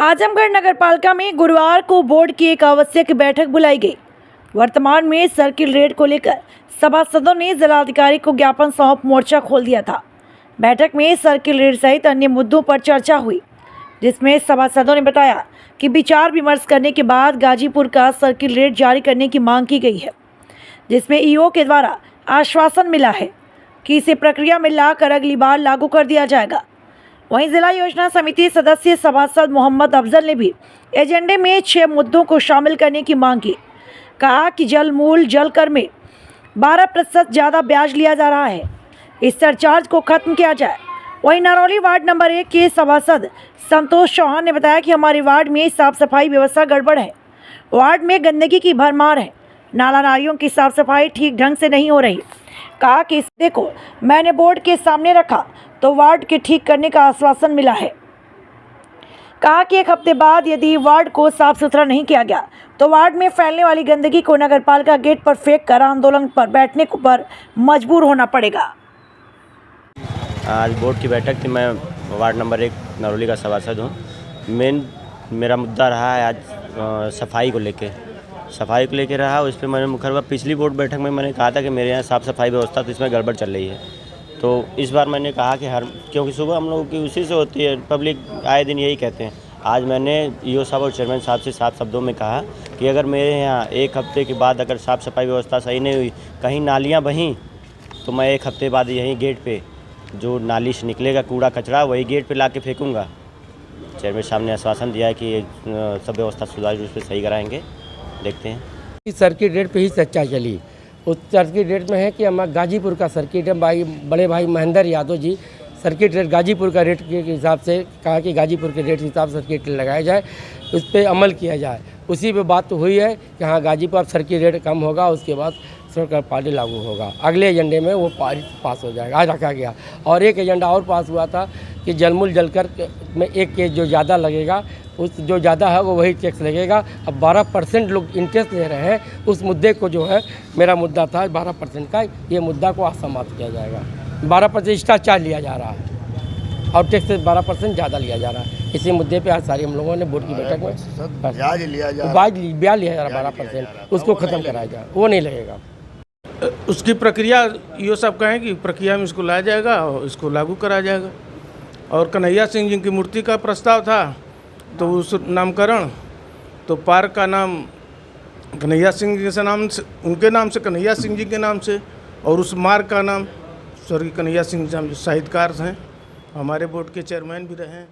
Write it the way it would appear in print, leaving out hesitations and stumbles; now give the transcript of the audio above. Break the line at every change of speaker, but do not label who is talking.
आजमगढ़ नगरपालिका में गुरुवार को बोर्ड की एक आवश्यक बैठक बुलाई गई। वर्तमान में सर्किल रेट को लेकर सभासदों ने जिलाधिकारी को ज्ञापन सौंप मोर्चा खोल दिया था। बैठक में सर्किल रेट सहित अन्य मुद्दों पर चर्चा हुई, जिसमें सभासदों ने बताया कि विचार विमर्श करने के बाद गाजीपुर का सर्किल रेट जारी करने की मांग की गई है, जिसमें ईओ के द्वारा आश्वासन मिला है कि इसे प्रक्रिया में लाकर अगली बार लागू कर दिया जाएगा। वहीं जिला योजना समिति सदस्य सभासद मोहम्मद अफजल ने भी एजेंडे में 6 मुद्दों को शामिल करने की मांग की। कहा कि जल मूल जल कर में 12% ज़्यादा ब्याज लिया जा रहा है, इस सरचार्ज को खत्म किया जाए। वहीं नरौली वार्ड नंबर 1 के सभासद संतोष चौहान ने बताया कि हमारे वार्ड में साफ सफाई व्यवस्था गड़बड़ है, वार्ड में गंदगी की भरमार है, नाला नालियों की साफ सफाई ठीक ढंग से नहीं हो रही। कहा कि इस मुद्दे को मैंने बोर्ड के सामने रखा तो वार्ड के ठीक करने का आश्वासन मिला है। कहा कि 1 हफ्ते बाद यदि वार्ड को साफ सुथरा नहीं किया गया तो वार्ड में फैलने वाली गंदगी को नगरपालिका गेट पर फेंक कर आंदोलन पर बैठने पर मजबूर होना पड़ेगा।
आज बोर्ड की बैठक थी। मैं वार्ड नंबर 1 नरौली का सभासद हूँ। मेरा मुद्दा रहा है आज सफाई को लेके रहा। उस पर मैंने मुखरवा पिछली बोर्ड बैठक में मैंने कहा था कि मेरे यहाँ साफ़ सफाई व्यवस्था तो इसमें गड़बड़ चल रही है। तो इस बार मैंने कहा कि क्योंकि सुबह हम लोगों की उसी से होती है, पब्लिक आए दिन यही कहते हैं। आज मैंने ईओ साहब और चेयरमैन साहब से साफ शब्दों में कहा कि अगर मेरे यहाँ 1 हफ्ते के बाद अगर साफ़ सफाई व्यवस्था सही नहीं हुई, कहीं नालियाँ बहीं, तो मैं 1 हफ्ते बाद यहीं गेट पे जो नाली से निकलेगा कूड़ा कचरा वही गेट पे ला के फेंकूँगा। चेयरमैन साहब ने आश्वासन दिया है कि सब व्यवस्था सुचारू रूप से सही कराएँगे। देखते हैं।
सर्किट रेट पे ही चर्चा चली। उस सर्किट रेट में है कि हमारा गाजीपुर का सर्किट है, बड़े भाई महेंद्र यादव जी सर्किट रेट गाजीपुर का रेट के हिसाब से कहा कि गाजीपुर के रेट के हिसाब से सर्किट रेट लगाया जाए, उस पर अमल किया जाए। उसी पे बात तो हुई है कि हाँ गाजीपुर अब सर्किट रेट कम होगा, उसके बाद सरकार पार्टी लागू होगा। अगले एजेंडे में वो पास हो जाएगा। आज रखा गया। और एक एजेंडा और पास हुआ था कि जलमूल जलकर में एक केस जो ज़्यादा लगेगा, उस जो ज़्यादा है वो वही टैक्स लगेगा। अब 12% लोग इंटरेस्ट ले रहे हैं। उस मुद्दे को जो है मेरा मुद्दा था 12% का, ये मुद्दा को आज समाप्त किया जाएगा। 12% एक्स्ट्रा चार्ज लिया जा रहा है और टैक्स से 12% ज़्यादा लिया जा रहा है। इसी मुद्दे पे आज सारी हम लोगों ने बोर्ड की बैठक में ब्याज लिया जा रहा 12%, उसको ख़त्म कराया जाए, वो नहीं लगेगा।
उसकी प्रक्रिया ईओ साहब कहें कि प्रक्रिया में इसको लाया जाएगा और इसको लागू कराया जाएगा। और कन्हैया सिंह जी की मूर्ति का प्रस्ताव था, तो उस नामकरण तो पार्क का नाम कन्हैया सिंह जी के नाम से, उनके नाम से, कन्हैया सिंह जी के नाम से, और उस मार्ग का नाम स्वर्गीय कन्हैया सिंह जी जो साहित्यकार हैं, हमारे बोर्ड के चेयरमैन भी रहे हैं।